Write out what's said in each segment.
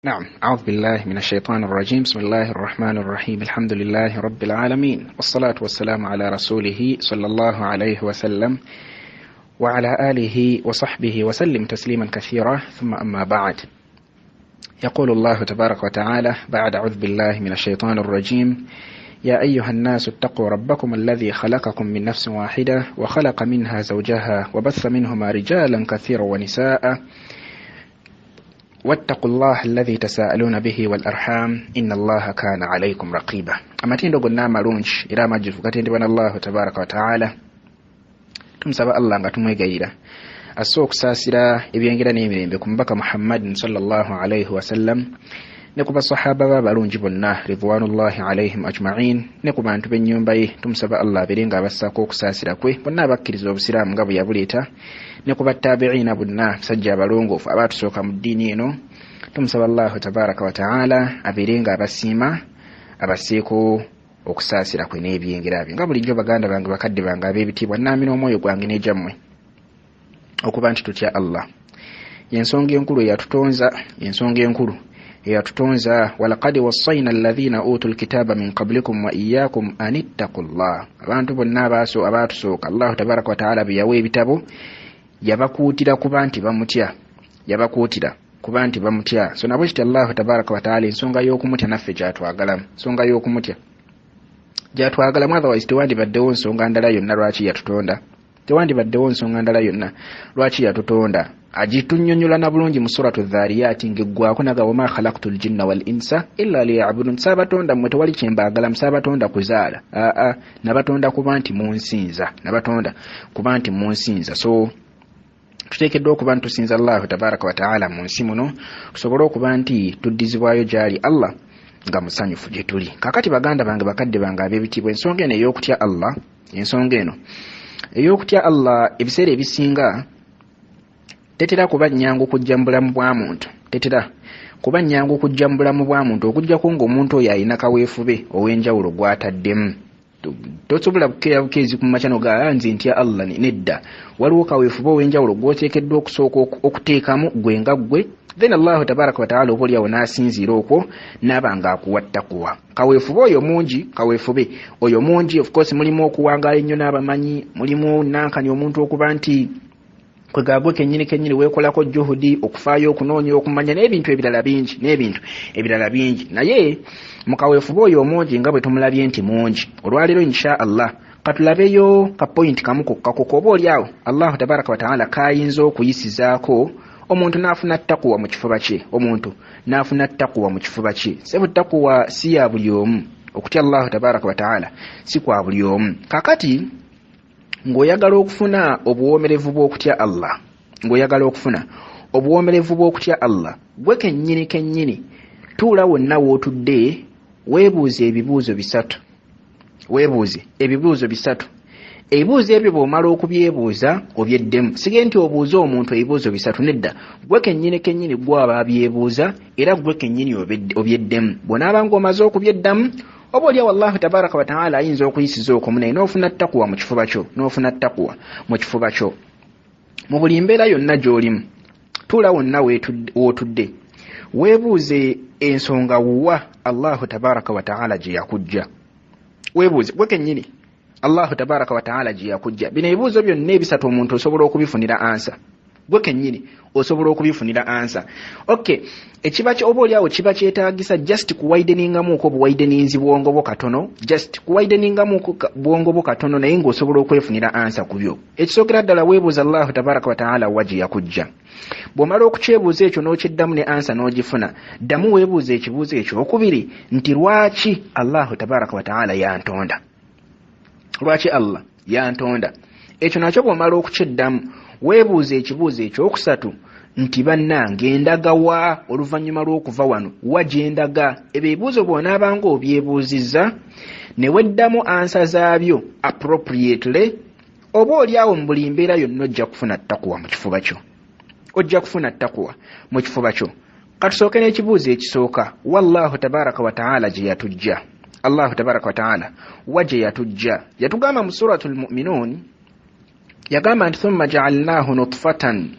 نعم، أعوذ بالله من الشيطان الرجيم. بسم الله الرحمن الرحيم. الحمد لله رب العالمين، والصلاة والسلام على رسوله صلى الله عليه وسلم وعلى آله وصحبه وسلم تسليما كثيرا، ثم أما بعد. يقول الله تبارك وتعالى بعد أعوذ بالله من الشيطان الرجيم: يا أيها الناس اتقوا ربكم الذي خلقكم من نفس واحدة وخلق منها زوجها وبث منهما رجالا كثيرا ونساء واتقوا الله الذي تساءلون به والأرحام إن الله كان عليكم رقيبا. amatindo gonna amalungi era amajjuvu gatendebwa n'Allahu tabaraka wa ta'ala. Tumusaba Allah nga tumwegayira asse okusaasira ebyengera n'emirembe ku mubaka Muhammadin sallallahu alayhi wasallam ne ku basahaba b'abalungi bonna ridwanullahi alayhim ajma'in, ne ku bantu b'ennyumba ye. Tumusaba Allah abeere nga abassaako okusaasira kwe bonna abakkiriza obusiraamu nga bwe yabuleeta, ne ku battabi'ina bonna sajja abalongoofu abaatusooka mu ddiini eno. Tumusaba Allahu tabaraka wa ta'ala abeere nga abasiima abasseeko okusaasira kwe n'ebyengera bye. Nga bulijjo baganda bange bakadde bange ab'ebitiibwa, nnaamira omwoyo gwange n'egyammwe okuba nti tutya Allah. Y'ensonga enkulu eyatutonza, y'ensonga enkulu eyatutonza. walaqad wassayna alladhina utul kitaba min qablikum wa iyyakum an ittaqullah. Abantu bonna abaatusooka Allahu tabaraka wa ta'ala bye yawa ebitabo yabakuutira kuba nti bamutya, yabakuutira kuba nti bamutya. So nabo kitya Allahu tabaraka wa ta'ala ensonga y'okumutya naffe gyatwagalamu, ensonga y'okumutya gyatwagalamu. Otherwise tewandibaddewo nsonga ndala yonna lwaki yatutonda, tewandibaddewo nsonga ndala yonna lwaki yatutonda. Agitunnyonnyola na bulungi mu suratu Dhariyati ng'eggwako naga wama khalaqtul jinna wal insa illa liya'budun. Sabatonda mmwe tewali kyembaagala, musabatonda kuzaala, nabatonda kuba nti munsinza, nabatonda kuba nti munsinza. So tuteekeddwa okuba nti tusinza Allahu tabaraka wa ta'ala mu nsi muno, tusobole okuba nti tuddizibwayo gyali Allah nga musanyufu gye tuli. Kakati baganda bange bakadde bange ab'ebitiibwa, ensonga eno ey'okutya Allah, ensonga eno ey'okutya Allah ebiseera ebisinga tetera kuba nnyangu kujja mu bulamu bwa muntu, tetera kuba nnyangu kujja mu bulamu bwa muntu okujjako ng'omuntu oyo alina kaweefube ow'enjawulo gw'ataddemu. Tosobola bukeera bukeezi ku makya nogaa nze ntya Allah nedda. Waliwo kaweefube ow'enjawulo gw'oteekeddwa okusooka okuteekamu gwe nga ggwe, then Allahu tabaraka wa ta'ala oba oliawo n'asinziira okwo n'aba ng'akuwa ttakuwa. Kaweefube oyo mungi, kaweefube oyo mungi. Of course mulimu okuwangaala ennyo n'abamanyi, mulimu nankani omuntu okuba nti kwegagwe kennyini weekolako juhudi okufaayo okunoonya okumanya n'ebintu ebirala bingi, n'ebintu ebirala bingi. Naye mu kaweefube oyo omungi nga bwe tumulabye nti mungi, olwaleero insha Allah katulabeyo ka point kamu kokka oba oliawo Allahu tabaraka wa ta'ala kayinza okuyisizaako omuntu n'afuna ttakuwa mu kifuba kye, omuntu n'afuna ttakuwa mu kifuba kye. Sebo ttakuwa si ya buli omu, okutya Allahu tabaraka wa ta'ala si kwa buli omu. Kakati ng'oyagala okufuna obuwoomerevu bw'okutya Allah, ng'oyagala okufuna obuwoomerevu bw'okutya Allah, gwe kennyini tuula wonna w'otudde weebuuze ebibuuzo bisatu, weebuuze ebibuuzo bisatu. Ebibuuzo ebyo bw'omala okubyebuuza obyeddemu. Sige nti obuuze omuntu ebibuuzo bisatu, nedda, gwe kennyini gw'aba abyebuuza era gwe kennyini obyeddemu. Bw'onaaba ng'omaze okubyeddamu oba oliawo Allahu tabaraka wa ta'ala ayinza okuyisiza okwo munaye n'ofuna ttakuwa mu kifuba kyo, n'ofuna ttakuwa mu kifuba kyo. Mu buli mbeera yonna gy'olimu tuula wonna w'otudde weebuuze ensonga wuwa Allahu tabaraka wa ta'ala gye yakujja. Weebuuze gwe kennyini Allahu tabaraka wa ta'ala gye yakujja. Bino ebibuuzo byonna ebisatu omuntu osobola okubifunira ansa, gwe kennyini osobola okubifunira ansa. Okay, ekiba oba oliawo kiba kyetaagisa just kuwaideningamuuko obuwaideninzi bwongo bwo katono, just kuwaideningamuuko bwongo bwo katono, naye ng'osobola okwefunira ansa ku byo. Ekisookera ddala weebuuza Allahu tabaraka wa ta'ala wa gye yakujja. Bw'omala okukyebuuza ekyo n'okiddamu ne ansa n'ogifuna, ddamu weebuuza ekibuuzo ekyo okubiri nti lwaki Allahu tabaraka wa ta'ala yantonda, lwaki Allah yantonda. Ekyo nakyo bw'omala okukiddamu weebuuza ekibuuzo ekyokusatu nti bannange endagawa oluvannyuma lw'okuva wano wa gye ndaga. Ebyo ebibuuzo bw'onaabanga obyebuuzizza ne weddamu ansa zaabyo appropriately, oba oliawo mu buli mbeera yonna ojja kufuna ttakuwa mu kifuba kyo, ojja kufuna ttakuwa mu kifuba kyo. Katusooke n'ekibuuzo ekisooka, wallahu tabaraka wa ta'ala gye yatujja. Allahu tabaraka wa ta'ala wa gye yatujja. Yatugamba mu suratul mu'minun, yagamba nti thumma ja'alnahu nutfatan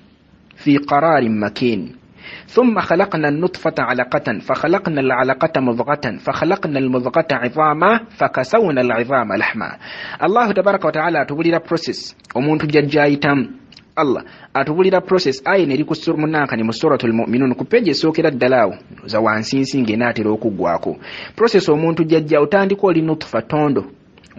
fi qararin makin. ثم خلقنا النطفة علقة فخلقنا العلقة مضغة فخلقنا المضغة عظاما فكسونا العظام لحما. الله تبارك وتعالى atubulira process omuntu jajjayitamu. Allah atubulira process ayi neri ku munnankani mu suratul mu'minun ku page esokera ddalawo za wansinsi ng'enaatera okuggwako. Process omuntu jajja otandika oli nutfa tondo,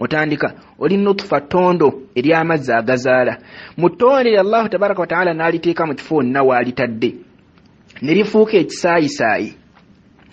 otandika oli nutfa tondo eri amazzi agazaala mu tonde Allah tabaraka wa taala n'aliteeka mu kifo nawaalitadde ne lifuuka ekisaayisaayi.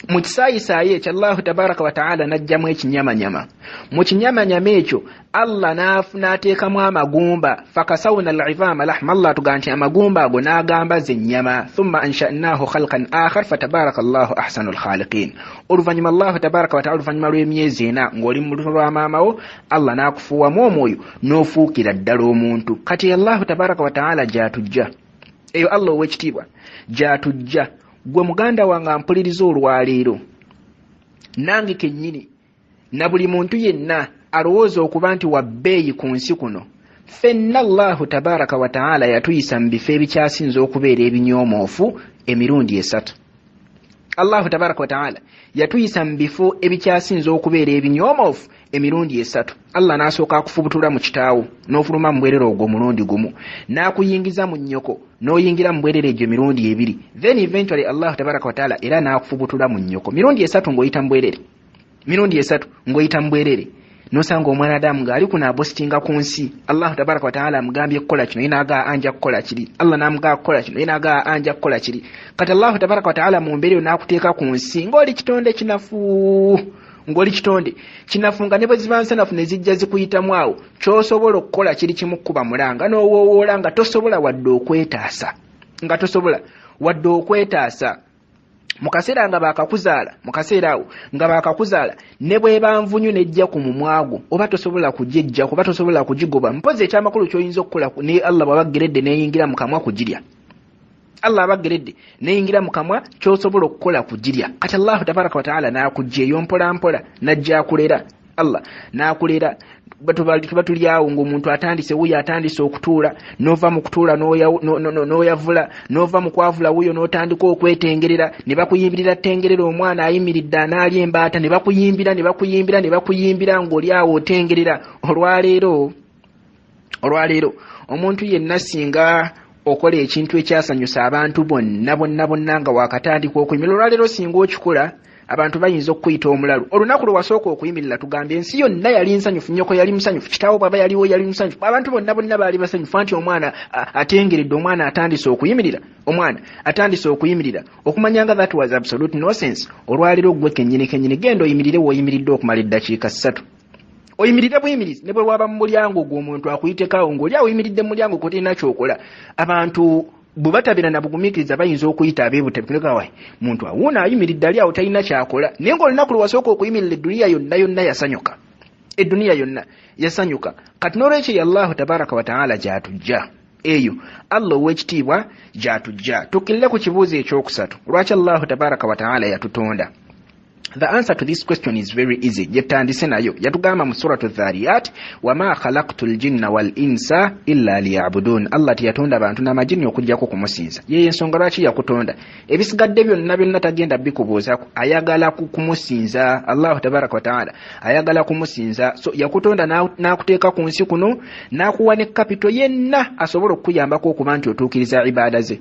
Mu kisaayisaayi ekyo Allah tabaraka wa taala n'ajjamu ekinyamanyama. Mu kinyamanyama ekyo Allah n'ateekamu amagumba fakasawna al-'idhaama lahma. Allah tugaa nti amagumba ago n'agamba ze nnyama. Thumma ansha'naahu khalqan akhar fatabaraka Allahu ahsanul khaliqin. Oluvannyuma Allah tabaraka wa taala oluvannyuma lw'emyezi ena ng'oli mu lubuto lwa maamawo Allah n'akufuuwamu omwoyo n'ofuukira ddala omuntu. Kati Allah tabaraka wa taala gy'atujja eyo Allah ow'ekitiibwa gy'atujja gwe muganda wange mpuliriza olwaleero nange kennyini na buli muntu yenna alowooza okuba nti wa bbeeyi ku nsi kuno, ffenna Allahu tabaraka wa taala yatuyisa mu bifo ebikyasinza okubeera ebinyoomoofu emirundi esatu. Allahu tabaraka wa taala yatuyisa mu bifo ebikyasinza okubeera ebinyoomoofu emirundi esatu. Allah n'asooka akufubutula mu kitaawo n'ofuluma mu bwerere ogwo mulundi gumu, n'akuyingiza mu nnyoko n'oyingira mu bwerere egyo mirundi ebiri, then eventually Allah tabaraka wa taala era n'akufubutula mu nnyoko mirundi esatu ng'oyita mu bwerere, mirundi esatu ng'oyita mu bwerere. Nosanga omwana Adamu ng'ali kunaabositinga ku nsi. Allah tabaraka wa taala amugambye kukola kino yenaaga anja kukola kiri, Allah n'amugamba kukola kino yenaaga anja kukola kiri. Kati Allah tabaraka wa taala mu mbeera eyo n'akuteeka ku nsi ng'oli kitonde kinafu, ng'oli kitonde kinafunga ne bwe ziba nsanafu ne zijja zikuyitamu awo ky'osobola okukola kiri kimu kuba mulanga n'owoowoola nga tosobola wadde okwetaasa, nga tosobola wadde okwetaasa. Mu kaseera nga baakakuzaala, mu kaseera awo nga baakakuzaala ne bw'eba nvunyu nejja ku mumwago oba tosobola kujejja kuba tosobola kugigoba, mpozi ekyamakulu ky'oyinza okukola ne Allah bw'abaggeredde n'eyingira mu kamwa kugirya. Allah abaggeredde n'eyingira mu kamwa ky'osobola okukola kugirya. Kati Allah tabaraka wa taala n'akujja eyo mpola mpola n'ajja akulera. Allah n'akulera tuba tuli awo ng'omuntu atandise wuyo atandise okutuula, n'ova mu kutuula n'oyavula, n'ova mu kwavula wuyo n'otandika okwetengerera, ne bakuyimbirira tengerera omwana ayimiridde anaalya embaata, ne bakuyimbira ne bakuyimbira ne bakuyimbira ng'oli awo otengerera. Olwaleero omuntu yenna singa okola ekintu ekyasanyusa abantu bonna nga wakatandika okuyimirira, olwaleero singa okikola abantu bayinza okuyita omulalu. Olunaku lwe wasooka okuyimirira tugambye ensi yonna yali nsanyufu, nnyoko yali musanyufu, kitaawo bw'aba yaliwo yali musanyufu, abantu bonna baali basanyufu anti omwana atengeredde, omwana atandise okuyimirira, okumanya nga that was absolute nonsense. Olwaleero gwe kennyini genda oyimirire w'oyimiridde okumala eddakiika 3. Oyimirire buyimirizi ne bwe waba mu mulyango gw'omuntu akuyitekawo ng'oli awo oyimiridde mu mulyango koterina kyokola. Abantu bwe batabira na bugumiikiriza bayinza okuyita abeebutabikuleka wayi muntu awuuna ayimiridde ali awo talina kyakola, naye ng'olunaku lwe wasooka okuyimirira edduniya yonna yasanyuka, edduniya yonna yasanyuka. Kati n'olwekyo Allahu tabaraka wa taala gy'atujja eyo, Allah ow'ekitiibwa gy'atujja. Tukkirire ku kibuuzo ekyokusatu, lwaki Allahu tabaraka wa taala yatutonda. The answer to this question is very easy. Yetandise nayo yatugamba mu suratu Dhariyat, wama khalaqtul jinna wal insa illa liya'budun. Allah tiyatonda abantu n'amajini okujjako kumusinza. Yeye ensonga lwaki yakutonda. Ebisigadde byonna tagenda bikubuuzaako, ayagala kumusinza. Allah tabaraka wa taala ayagala kumusinza. So yakutonda n'akuteeka ku nsi kuno, n'akuwa ne kapito yenna asobola okuyambako okuba nti otuukiriza ibaada ze.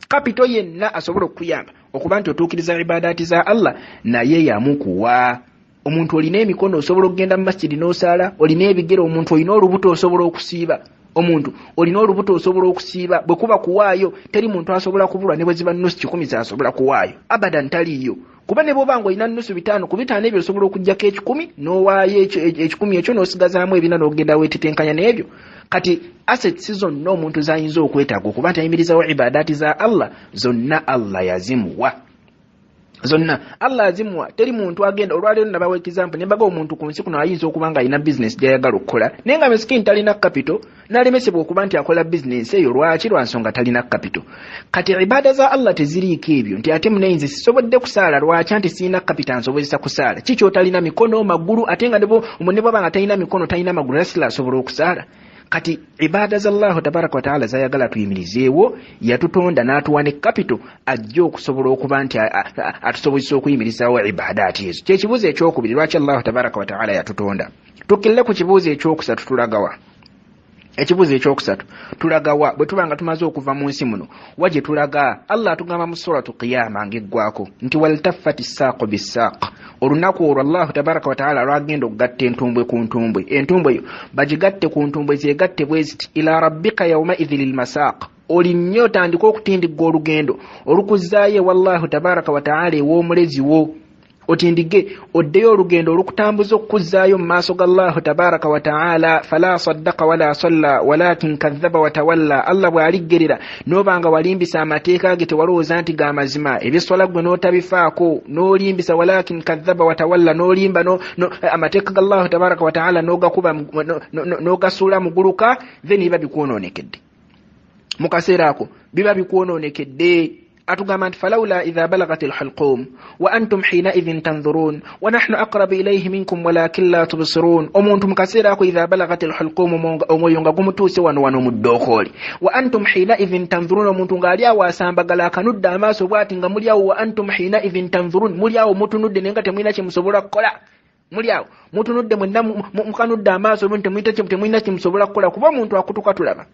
Kapito yenna asobola okuyamba okuba nti otuukiriza ibadaati za Allah naye yamukuwa. Omuntu olina emikono osobola okugenda mu masjidi n'osaala, olina ebigere, omuntu olina olubuto osobola okusiiba, omuntu olina olubuto osobola okusiiba. Bwe kuba kuwaayo teri muntu asobola kubulwa ne bwe ziba nnusu 10 asobola kuwaayo, abadan taliiyo. Kuba ne bw'oba ng'olina nnusu 5 ku 5 ebyo osobola okugyako 10 n'owaayo 10 ekyo n'osigazaamu ebina n'ogenda weetetenkanya n'ebyo. Kati assets zonna omuntu z'ayinza okwetaaga okuba nti ayimirizawo ibadaati za Allah zonna Allah yazimuwa. Teri muntu agenda. Olwaleero nabawa example ne mbaga omuntu ku nsi kuno ayinza okuba nga alina business gy'ayagala okukola naye nga miskini talina capital, n'alemesebwa okuba nti akola business eyo. Lwaki? Lwa nsonga talina capital. Kati ibaada za Allah teziriiko ebyo nti ate munayinza sisobodde kusaala lwaki anti sirina capital nsobozesa kusaala. Kiki otalina mikono magulu ate nga ne bw'aba nga talina mikono talina magulu nasila asobola okusaala. kati ibada za Allah tabaraka wa taala zayagala tuyimirizeewo yatutonda n'atuwa ne capital ajja okusobola okuba nti atusobozesa okuyimirizaawo ibadaati ezo kyekibuuzo ekyokubiri lwaki Allah tabaraka wa taala yatutonda tukkirire ku kibuuzo ekyokusatu tulagawa ekibuuzo ekyokusatu tulagawa bwe tuba nga tumaze okuva mu nsi muno waje tulaga Allah atugamba mu suratu qiyama ng'eggwako nti waltaffati ssaaqu bissaaq olunaku olwo Allah tabaraka wa taala lwagenda okugatta entumbwe ku ntumbwe entumbwe eyo bagigatte ku ntumbwe zeegatte bwe ziti ila rabbika yawma idhi lilmasaaq oli nnyo otandika okutindigga olugendo olukuzaayo wallahu tabaraka wa taala ew'omulezi wo otindige oddeyo olugendo olukutambuza okukuzaayo mu maaso ga Allah tabaraka wa taala fala saddaqa wala salla walakin kadhaba wa tawalla Allah bw'aliggerera n'obanga walimbisa amateeka ge tewalowooza nti ga mazima ebiswala gwe n'otabifaako n'olimbisa walakin kadhaba wa tawalla n'olimba amateeka ga Allah tabaraka wa taala n'ogakuba n'ogasuula muguluka then biba bikwonoonekedde mu kaseera ako biba bikwonoonekedde atugamba nti falawla idha balagatil hulqum wa antum hina idhin tanzurun wa nahnu aqrabu ilayhi minkum walakin la tubsirun omuntu mukaseera ako idha balagatil hulqum omwoyo nga gumutuuse wano mu ddookoli wa antum hina idhin tanzurun omuntu ng'ali awo asambagala akanudde amaaso bw'ati nga muli awo wa antum hina idhin tanzurun muli awo mutunudde naye nga temulina kye musobola kukola muli awo mutunudde mwenna mukanudde amaaso temulina kye musobola kukola kuba omuntu akutuka tulaba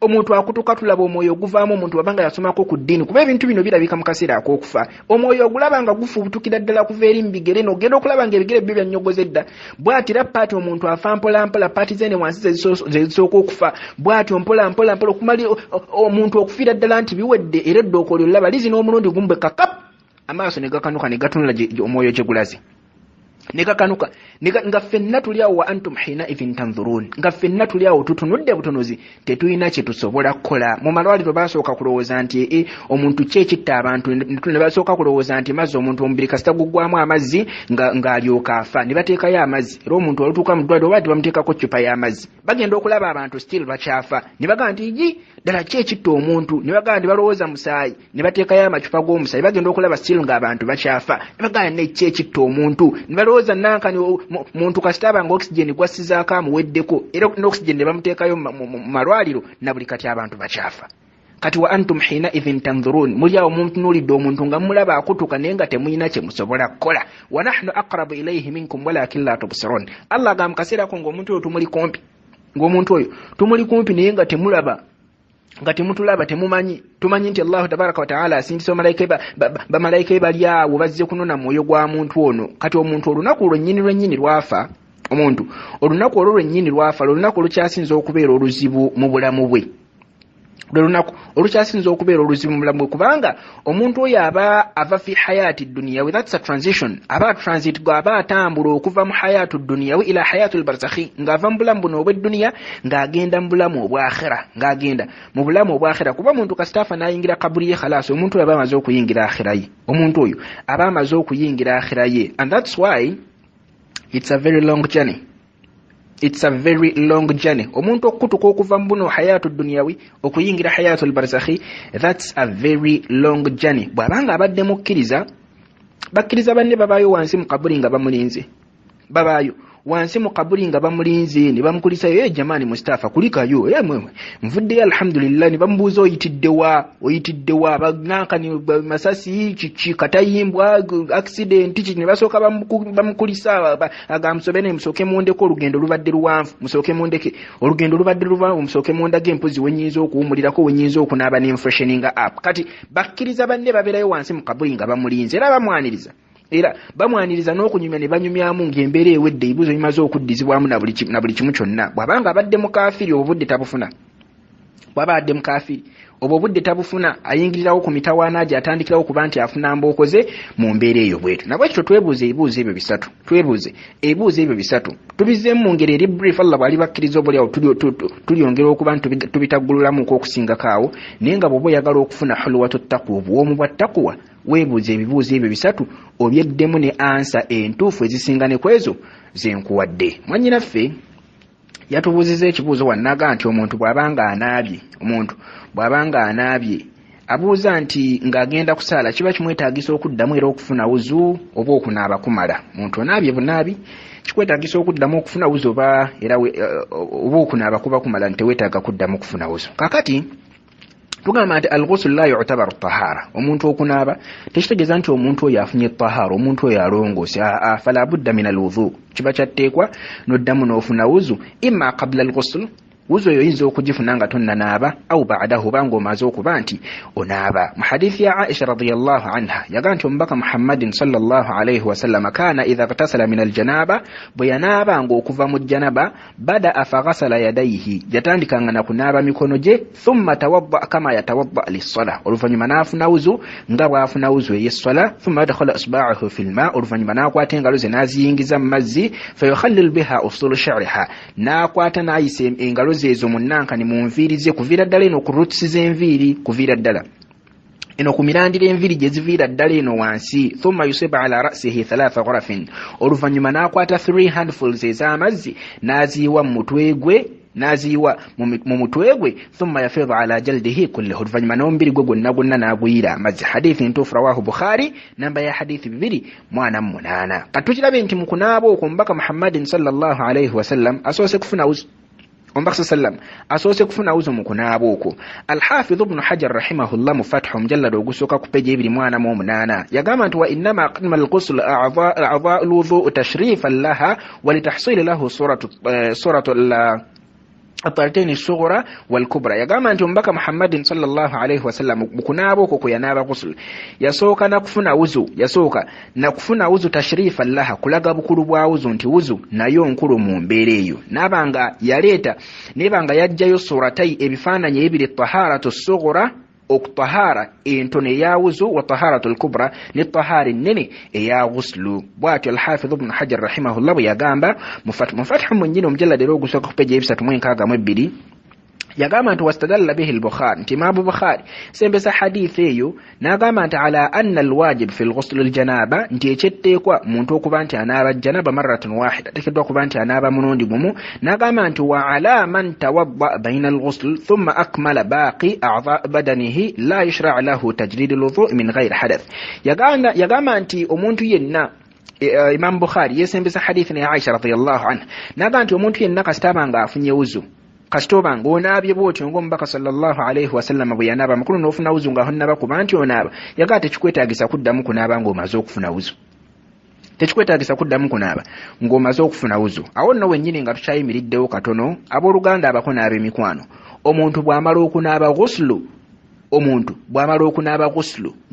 omuntu akutuka tulaba omwoyo oguvaamu omuntu wabanga yasomako ku ddiini kuba ebintu bino birabika mu kaseera ak'okufa omwoyo ogulaba nga gufubutukira ddala kuva eri mu bigere n'ogenda okulaba nga ebigere byo byannyogoze dda bw'atira paati omuntu afa mpolampola paati zene wansi zezisooka okufa bw'atyo mpolampola okumali omuntu okufiira ddala nti biwedde era eddookoli olaba lizina omulundi gumu bwe kakap amaaso ne gakanuka ne gatunula omwoyo gye gulaze ne gakanuka nga ffenna tuli awo wa antum hina idhin tanzurun nga ffenna tuli awo tutunudde butunuzi tetulina kye tusobola kukola mu malwaliro basooka kulowooza nti omuntu kyekitta abantu ne basooka kulowooza nti mazzi omuntu omubiri kasita guggwamu amazzi ng'alyoka afa ne bateekayo amazzi era omuntu olutuuka mu ddwaliro oba bamuteekako ccupa y'amazzi bagenda okulaba abantu still bakyafa ne bagamba nti igi ddala kyekitta omuntu ne bagamba ne balowooza musaayi ne bateekayo amacupa g'omusaayi bagenda okulaba still ng'abantu bakyafa ne bagamba ne kyekitta omuntu ne balowooza nankani muntu kasitaba nga oxygen gwasizaako amuweddeko era n'oxygen ne bamuteekayo mu malwaliro na buli kati abantu bakyafa kati wa antum hina idhin tanzurun muli awo mutunuulidde omuntu nga mulaba akutuka naye nga temulina kye musobola kukola wa nahnu aqrabu ilayhi minkum walakin la tubsirun Allah agamba mu kaseera ako ng'omuntu oyo tumuli kumpi ng'omuntu oyo tumuli kumpi naye nga temulaba nga temutulaba temumanyi tumanyi nti Allah tabaraka wa taala asindisa bamalayika bali awo bazze kunona mwoyo gwa muntu ono kati omuntu olunaku lwennyini lwafa omuntu olunaku olwo lwennyini lwafa olunaku olukyasinza okubeera oluzibu mu bulamu bwe olunaku olukyasinza okubeera oluzibu mu bulamu bwe kubanga omuntu oyo ava fi hayati duniyawi that's a transition aba transit aba atambula okuva mu hayatu duniyawi ila hayatu albarzakhi ng'ava mu bulamu buno obw'edduniya ng'agenda mu bulamu obwakhira ng'agenda mu bulamu obwakhira kuba omuntu kasitafa n'ayingira kaburi ye khalas omuntu oyo aba amaze okuyingira akhira ye omuntu oyo aba amaze okuyingira akhira ye and that's why it's a very long journey. It's a very long journey. Omuntu okutuka okuva mu buno hayatu duniyawi okuyingira hayatu albarzakhi that's a very long journey. Bwabanga abadde mukkiriza bakkiriza banne babaayo wansi mu kaburi nga bamulinze babaayo wansi mu kaburi nga bamulinze ne bamukulisayo jamani Mustafa kulikayo mwewe nvuddeyo alhamdulillah ne bamubuuza oyitiddewa banankani masasi kiki katayimbwa accident kiki ne basooka bamukulisa agamusoobe ne musooke mundeko olugendo lubadde luwanvu musooke mundeke olugendo lubadde luwanvu musooke mundage empozi wenyinza okuwumulirako wenyinza okunaaba ne freshening up kati bakkiriza banne babeerayo wansi mu kaburi nga bamulinze era bamwaniriza n'okunyumya ne banyumyamu ng'embeera ewedde ebibuuzo bimaze okuddizibwamu na buli kimu kyonna bw'abanga abadde mukaafiri obudde tabufuna bw'aba adde mukaafiri obudde tabufuna ayingirirawo ku mitawaana gye atandikirawo kuba nti afuna mbookoze mu mbeera eyo bwetu nabwekityo twebuuze ebibuuzo ebyo bisatu tubizeemu mu ngeri eri brief Allah bw'ali bakkiriza obuliawo tulyongera okuba nti tubitaggululamuko okusingako awo naye nga bw'oba oyagala okufuna hulwatu ttaqwa obuwoomu bwa ttaqwa weebuuza ebibuuzo ebyo bisatu obyeddemu ne ansa entuufu ezisingane ku ezo zenkuwadde mwannyinaffe yatubuuziza ekibuuzo wannaga nti omuntu bw'abanga anaabye abuuza nti ng'agenda kusaala kiba kimwetaagisa okuddamu era okufuna wuzu oba okunaaba kumala. Muntu onaabye bunaabi kikwetaagisa okuddamu okufuna wuzu oba era oba okunaaba kuba kumala nti teweetaaga kuddamu kufuna wuzu. Kakati tugamba nti al-ghusl la yu'tabaru tahara. Omuntu okunaaba tekitegeeza nti omuntu oyo afunye tahara, omuntu oyo alongoose. Fala budda min al-wudhu. Kiba kyatteekwa n'oddamu n'ofuna wuzu imma qabla al-ghusl, wuzu oyo oyinza okugifuna nga tonnanaaba, au ba'dahu banga omaze okuba nti onaaba. Mu hadithi ya Aisha radiyallahu anha yaga nti omubaka Muhammadin sallallahu alayhi wasallam kana idha ightasala min aljanaba, bwe yanaabanga okuva mu janaba, bada faghasala yadayhi, yatandikanga na kunaaba mikono gye, thumma tawadda kama yatawadda lis-salah, oluvannyuma n'afuna wuzu nga bw'afuna wuzu ey'essola, thumma yadkhala isba'ahu fil ma', oluvannyuma n'akwata engalo ze n'aziyingiza mu mazzi, fayukhallil biha usulu shi'riha, n'akwata n'ayisa engalo ezo munnankani mu nviiri ze, kuviira ddala eno ku roots z'enviiri, kuviira ddala eno ku mirandira enviiri gye ziviira ddala eno wansi. Thumma yusiba ala ra'sihi 3 ghurafin, oluvannyuma n'akwata 3 handfuls ez'amazzi n'aziyiwa mu mutwe gwe, n'aziyiwa mu mutwe gwe. Thumma yafidu ala jaldihi kullihi, oluvannyuma n'omubiri gwe gwonna n'aguyira amazzi. Hadithi ntuufu rawahu Bukhari, namba ya hadithi 248. Kati tukirabe nti mu kunaaba okwo omubaka Muhammadin sallallahu alayhi wasallam asoose kufuna wuzu. Omubaka sallam asoose kufuna wuzu mu kunaaba okwo. Al-Hafidh Ibn Hajar rahimahullah mu Fathu mujallad ogusooka ku peji 248 yagamba nti wa innama qadima al-ghusl a'dha al-wudhu tashrifan laha wa litahsil lahu suratu الطهارتين الصغرى والكبرى. yagamba nti omubaka Muhammadin sallallahu alayhi wasallam mukunaaba okwo kwe yanaaba ghusl yasooka nakufuna wuzu tashrifan laha, kulaga bukulu bwa wuzu nti wuzu nayo nkulu mu mbeera eyo, nabanga yajjayo suratai ebifaananyi ebiri, taharatu sughra okutahara entono eya wuzu wa taharatu al-kubra ne tahara ennene eya ghuslu. Bw'atyo al-Hafidh Ibn Hajar rahimahullah bwe yagamba mu Fathu mwennyini omujallad era ogusooka ku peji 362 yagamba nti wastadalla bihi al-Bukhari, nti Imam Bukhari sembesa hadithi eyo n'agamba nti ala anna al-wajib fi al-ghusl al-janaba, nti ekyetteekwa muntu okuba nti anaaba janaba marratan wahida, tekeddwa okuba nti anaaba mulundi gumu. N'agamba nti wa ala man tawadda bayna al-ghusl thumma akmala baqi a'dha badanihi la yushra'u lahu tajrid al-wudhu' min ghayri hadath. Yagamba nti omuntu yenna, Imam Bukhari yesembesa hadithi ya Aisha radhiyallahu anha, n'agamba nti omuntu yenna kasitaba nga afunye wuzu, kasitoba ng'onaabye bw'otyo ng'omubaka sallallahu alayhi wasallam bwe yanaaba makulu n'ofuna wuzu nga honnaba kuba nti onaaba, yagaa tekikwetaagisa kuddamu kunaaba ng'omaze okufuna wuzu. Tekikwetaagisa kuddamu kunaaba ng'omaze okufuna wuzu. Awo nno wennyini nga tukyayimiriddewo katono, abooluganda abako n'ab'emikwano, omuntu bw'amala okunaaba ghuslu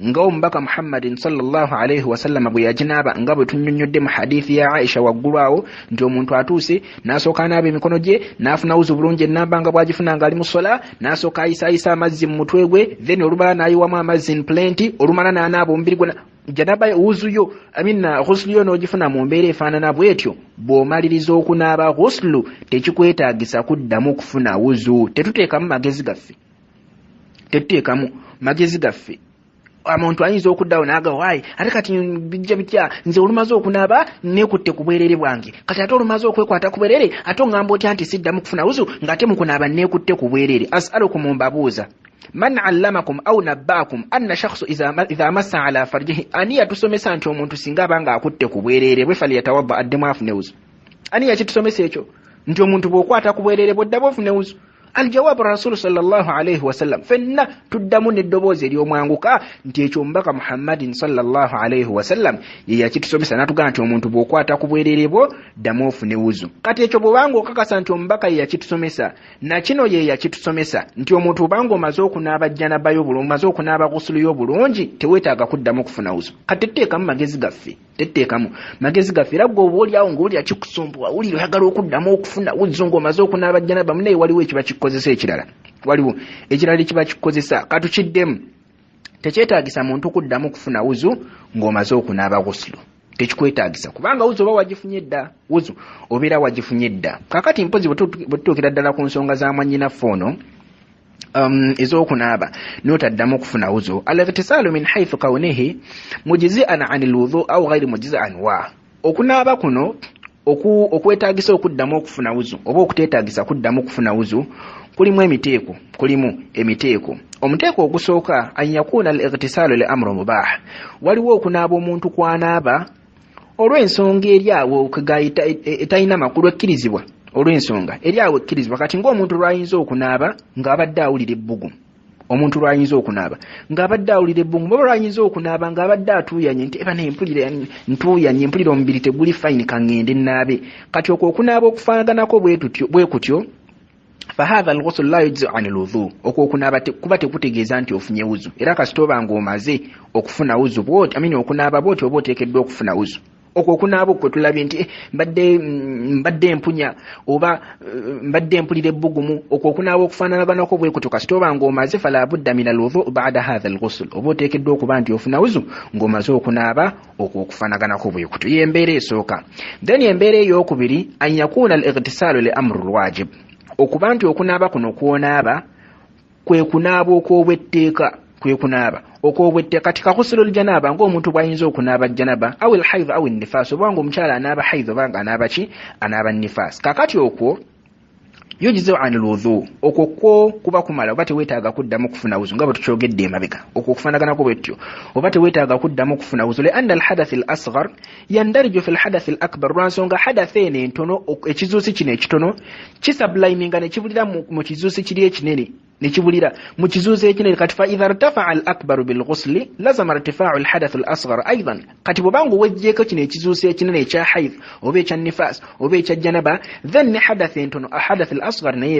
nga omubaka Muhammadin sallallahu alayhi wasallam bwe yaginaaba, nga bwe tunnyonnyodde mu hadithi ya Aisha waggulu awo nti omuntu atuuse n'asooka anaaba emikono gye n'afuna wuzu bulungi ennamba nga bw'agifuna ng'ali mu sola, n'asooka ayisaayisa amazzi mu mutwe gwe, then olumala n'ayiwamu amazzi in plenty, olumala n'anaaba omubiri gwe. Janaba wuzuyo ghuslu yo n'ogifuna mu mbeera efaanana bw'etyo. Bw'omaliriza okunaaba ghuslu tekikwetaagisa kuddamu kufuna wuzu. Tetuteekamu magezi gaffe. Omuntu ayinza okuddawo n'aga waayi ate kati bijja bitya, nze olumaze okunaaba neekutte ku bwerere bwange, kati ate olumaze okwekwata ku bwerere ate oŋŋamba otya nti siddamu kufuna wuzu ng'ate mu kunaaba neekutte ku bwerere. As'alukum, mbabuuza, man allamakum au nabbaakum anna shakhsu idha massa ala farjihi, ani yatusomesa nti omuntu singa abanga akutte ku bwerere bwe falyatawadda addemu afune wuzu? Ani yakitusomesa ekyo nti omuntu bw'okwata ku bwerere bw'oddamu ofune wuzu? Aljawabu Rasul sallallahu alayhi wasallam, fenna tuddamu n'eddoboozi ery'omwanguka nti ekyo omubaka Muhammadin sallallahu alayhi wasallam ye yakitusomesa, n'atugamba nti omuntu bw'okwata ku bwerere bwo ddamu ofune wuzu. Kati ekyo bw'obanga okakasa nti omubaka ye yakitusomesa, na kino ye yakitusomesa nti omuntu obanga omaze okunaaba janaba y'obulungi, omaze okunaaba ghuslu y'obulungi, teweetaaga kuddamu kufuna wuzu. Kati tetteekamu magezi gaffe, era gwe oba oliawo ng'olya kikusumbuwa, wulira oyagala okuddamu okufuna wuzu ng'omaze okunaaba janaba, munaye waliwo ekiba kikozesa ekirala, waliwo ekirala kiba kikozesa. Katukiddemu, tekyetaagisa muntu kuddamu kufuna wuzu ng'omaze okunaaba ghuslu, tekikwetaagisa kubanga wuzu oba wagifunye dda, wuzu obeera wagifunye dda. Kakati mpozi bwe tutuukira ddala ku nsonga za mwannyinaffe ono ez'okunaaba n'otaddamu okufuna wuzu, al-ightisaalu min haythu kawnihi mujzi'an 'ani al-wudu' aw ghayri mujzi'an wa, okunaaba kuno okwetaagisa okuddamu okufuna wuzu oba okuteetaagisa kuddamu okufuna wuzu kulimu emiteeko. Omuteeko ogusooka an yakuna al-ightisaalu li amru mubah, waliwo okunaaba omuntu kwanaaba olw'ensonga eri awo etalina makulu ekkirizibwa, olw'ensonga eri awo ekkirizibwa. Kati ng'omuntu lwayinza okunaaba ng'abadde awulira ebbugu, omuntu lwayinza okunaaba ng'abadde awulira ebbugu, oba lwayinza okunaaba ng'abadde atuuyanye nti eba ntuuyanye mpulira omubiri teguli fayini kaŋŋende nnaabe. Kati okwo okunaaba okufaanaganako bwe kutyo fahatha alghusl la yujzi an alwudhu, okwo okunaaba kuba tekutegeeza nti ofunye wuzu, era kasita oba ng'omaze okufuna wuzu okunaaba bwoti oba oteekeddwa okufuna wuzu. Okwo okunaaba okwo tulabye nti mbadde empunya oba mbadde mpulira ebbugumu, okwo okunaaba okufaanaganako bwe kutyo kasita oba ng'omaze fala budda min alwudhu ba'da hatha alghusl, oba oteekeddwa okuba nti ofuna wuzu ng'omaze okunaaba okwo okufaanaganako bwe kutyo. Ye embeera esooka. Then embeera ey'okubiri an yakuna al-ightisaalu li amru lwajib, okuba nti okunaaba kuno kwonaaba kwe kunaaba okw'obwetteeka, kati kaghuslu janaba ng'omuntu bw'ayinza okunaaba janaba aw al-hayd aw an-nifaas, oba ng'omukyala anaaba hayd oba ng'anaaba ki, anaaba nifaas. Kakati okwo yujizu an alwudhu, okwo kwo kuba kumala oba teweetaaga kuddamu kufuna wuzu nga bwe tukyogedde emabega, okwo okufaanaganako bwetyo oba teweetaaga kuddamu kufuna wuzu. Lianna alhadath al-asghar yandariju fi alhadath al-akbar, lwansonga hadath eno entono, ekizuusi kino ekitono kisubliming ne kibulira mu kizuusi kiri ekinene, ne kibulira mu kizuusi ekinene. Kati fa idha irtafa'a al-akbar bil-ghusl lazama irtifa'u al-hadath al-asghar aidan, kati bw'obanga wejjeeko kino ekizuusi ekinene ekya hayd oba ekya nifaas oba ekya janaba, then ne hadath entono hadath al-asghar naye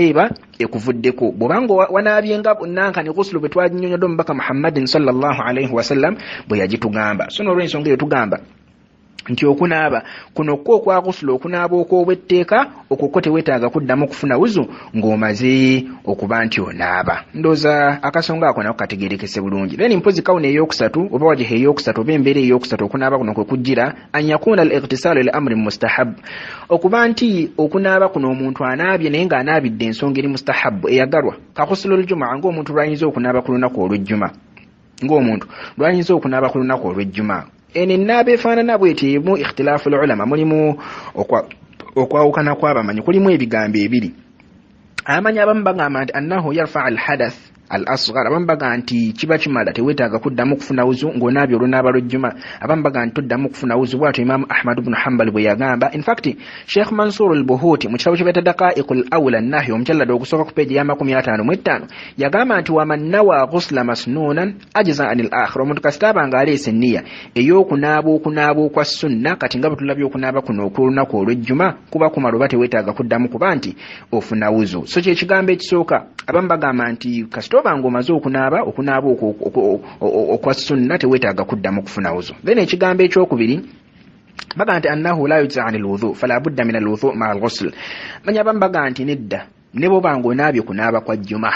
eba ekuvuddeko. Bw'obanga wanaabye nga nanka ne ghuslu bwe twaginnyonnyodde omubaka Muhammadin sallallahu alayhi wa sallam bwe yagitugamba. So n'olw'ensonga eyo tugamba nti okunaaba kuno kwo okwa ghuslu, okunaaba okw'obwetteeka, okwo teweetaaga kuddamu kufuna wuzu ng'omaze okuba nti onaaba. Ndooza akasonga ako nako kategeerekese bulungi. Then mpozi kawuna ey'okusatu oba wajiha ey'okusatu oba embeera ey'okusatu okunaaba kuno kwe kujjira an yakuna al-ightisaalu li amrin mustahab, okuba nti okunaaba kuno omuntu anaabye naye ng'anaabidde ensonga eri mustahabu eyagalwa. Ka ghuslu al-jumu'a ng'omuntu lwayinza okunaaba ku lunaku olw'ejjuma, eno ennaaba efaanana bw'eti erimu ikhtilaafu ulama, mulimu okwawukana kw'abamanyi, kulimu ebigambo ebiri. Abamanyi abamu bagamba nti annahu yarfa al-hadath al-asghar, abamu bagamba nti kiba kimala teweetaaga kuddamu kufuna wuzu ng'onaabye olunaaba lw'ejjuma, abamu bagamba nti toddamu kufuna wuzu. Bw'atyo Imaamu Ahmad ibn Hanbal bwe yagamba. In fact Sheikh Mansour al-Buhuti mu kitabo kye bayita Daqaa'iqul Awla an-Nahy omujallada ogusooka ku peegi ya 55 yagamba nti waman nawa ghusla masnunan ajza anil akhir, omuntu kasita aba ng'aleese enniya ey'okunaaba okwa sunna, kati nga bwe tulabye okunaaba kuno okw'olunaku olw'ejjuma kuba kumala oba teweetaaga kuddamu kuba nti ofuna wuzu. So kye kigambo ekisooka. Abamu bagamba nti kasita oba ng'omaze okunaaba okwa sunna teweetaaga kuddamu kufuna wuzu. Then ekigambo ekyokubiri bagamba nti annahu la yujza an alwudhu fala budda min alwudhu ma alghusl. Manya abamu bagamba nti nedda ne bw'oba ng'onaabye kunaaba kwa jjuma,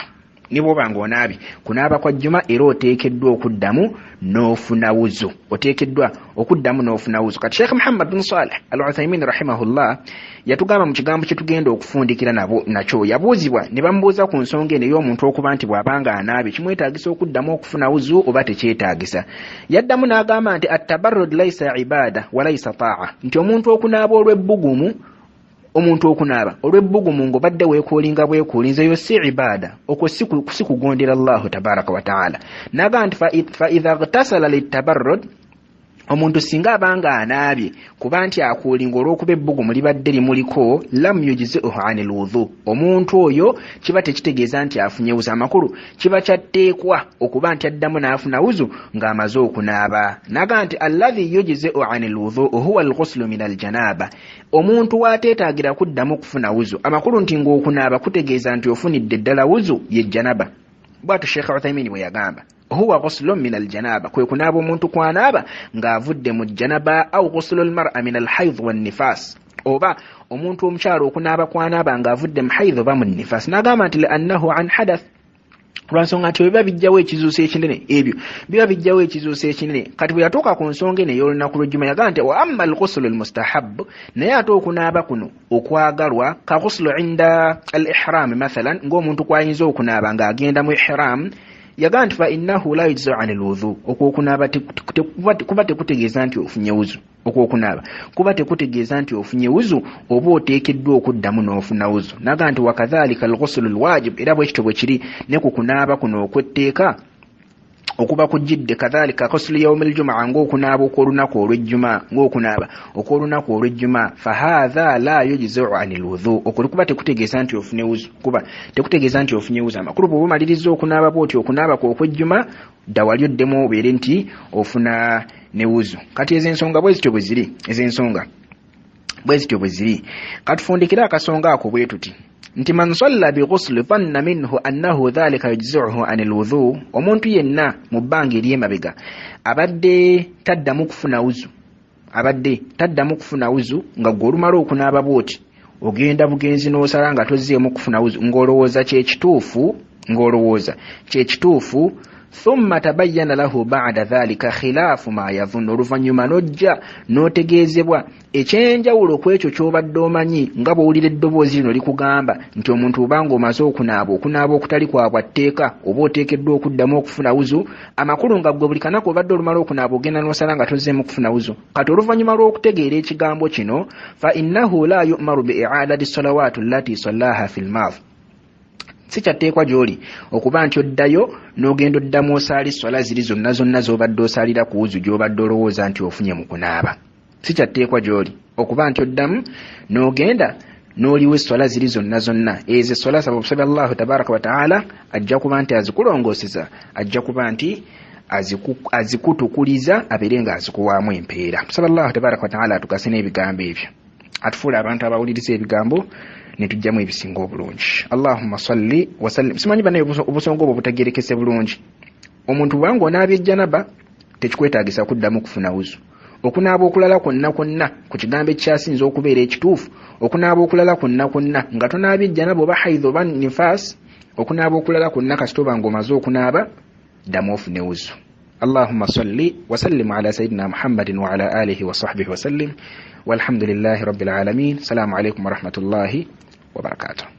kunaaba kwa jjuma era oteekeddwa okuddamu n'ofuna wuzu, Kati Sheikh Muhammad bin Salih al-Uthaymin rahimahullah yatugamba mu kigambo kye tugenda okufundikira nakyo, yabuuzibwa ne bamubuuza ku nsonga eno ey'omuntu okuba nti bw'abanga anaabye kimwetaagisa okuddamu okufuna wuzu oba tekyetaagisa. Yaddamu n'agamba nti at-tabarrud laysa ibada wa laysa ta'a, nti omuntu okunaaba olw'ebbugumu ng'obadde weekoolinga bwekoolinzeyo si ibaada, okwo si kugondera Allahu tabaraka wa ta'ala. N'agamba nti fa idha ightasala lit-tabarrud, omuntu singa abanga anaabye kuba nti akoolinga olw'okuba ebbugumu libadde limuliko, lam yujzi'uhu anil wudhu, omuntu oyo kiba tekitegeeza nti afunye wuzu, amakulu kiba kyatteekwa okuba nti addamu n'afuna wuzu ng'amaze okunaaba. N'agamba nti alladhi yujzi'u anil wudhu huwa al-ghuslu min al-janaba, omuntu waateetaagira kuddamu kufuna wuzu, amakulu nti ng'okunaaba kutegeeza nti ofunidde ddala wuzu ye janaba. Bw'atyo Sheikh Uthaymin bwe yagamba huwa ghuslun min aljanaba, kwe kunaaba omuntu kwanaaba ng'avudde mu janaba, au ghuslu almar'a min alhayd wan nifas, oba omuntu omukyalo okunaaba kwanaaba ng'avudde mu hayd oba mu nifas. N'agamba nti li'annahu an hadath, lwansonga nti biba bijjawo ekizuuso ekinene, ebyo biba bijjawo ekizuuso ekinene. Kati bwe yatuuka ku nsonga eno ey'olunaku lw'ejjuma yagamba nti wa amma al-ghuslu al-mustahab, naye ate okunaaba kuno okwagalwa ka ghuslu inda al-ihram mathalan, ng'omuntu kwayinza okunaaba ng'agenda mu ihram yagaa fa innahu la yujzu anil wudu okwokunaaba kuba tekutegeeza nti ofunye wuzu okwokunaaba kuba tekutegeeza nti ofunye wuzu oba oteekeddwa okuddamu n'ofuna wuzu naga nti wakadhalika alghuslu alwajib era bwekityo bwe kiri ne ku kunaaba kuno okwetteeka okuba kujjidde kadhalika ghuslu yawm aljumaa ng'okunaaba okw'olunaku olw'ejjumaa ng'okunaaba okw'olunaku olw'ejjumaa fahadha la yujzu anil wudu okuba tekutegeeza nti ofune wuzu kuba tekutegeeza nti ofunye wuzu amakulu bw'oba omaliriza okunaaba bw'oti okunaaba kw'okw'ejjumaa dda wali oddemu obeere nti ofuna ne wuzu kati ez'ensonga bwe zityo bwe ziri katufundikira akasonga ako bwe tuti nti man salla bi ghusli dhanna minhu annahu dhalika yujzi'uhu anil wudu omuntu yenna mu bbanga ery'emabega abadde taddamu kufuna wuzu nga gwe olumala okunaaba bw'oti ogenda bugenzi n'osala nga tozzeemu kufuna wuzu ng'olowooza kyekituufu thumma tabayyana lahu ba'da dhalika khilaafu ma yadhunnu oluvannyuma n'ojja n'otegeezebwa ekyenjawulo ku ekyo ky'obadde omanyi nga bw'owulira eddoboozi lino likugamba nti omuntu obanga omaze okunaaba okutali kwa bwatteeka oba oteekeddwa okuddamu okufuna wuzu amakulu nga gwe buli kanaku obadde olumala okunaaba ogenda n'osala nga tozzeemu kufuna wuzu kati oluvannyuma lw'okutegeera ekigambo kino fa innahu la yu'maru bi i'adati salawaati allati sallaha fil maadi si kyatteekwa gy'oli okuba nti oddayo n'ogenda oddamu osaali swala ziri zonna z'obadde osaalira ku wuzu gy'obadde olowooza nti ofunye mu kunaaba si kyatteekwa gy'oli okuba nti oddamu n'ogenda n'oliwo esswala ziri zonna ezo esswala saba obusabye Allahu tabaraka wa ta'ala ajja kuba nti azikulongooseza ajja kuba nti azikutukuliza abeere nga azikuwaamu empeera tusaba Allahu tabaraka wa ta'ala atugase n'ebigambo ebyo atufuule abantu abawuliriza ebigambo netujjamu ebisinga obulungi. Allahumma salli wa sallim. Simanyi banaye obusongo obwo butagerekese bulungi. Omuntu bwanga onaabye janaba tekikwetaagisa kuddamu kufuna wuzu. Okunaaba okulala kwonna ku kigambo ekyasinza okubeera ekituufu, okunaaba okulala kwonna nga tonaabye janaba oba haidh oba nifaas, okunaaba okulala kwonna kasitoba ng'omaze okunaaba ddamu ofune wuzu. اللهم صل وسلم على سيدنا محمد وعلى آله وصحبه وسلم والحمد لله رب العالمين. السلام عليكم ورحمة الله وبركاته.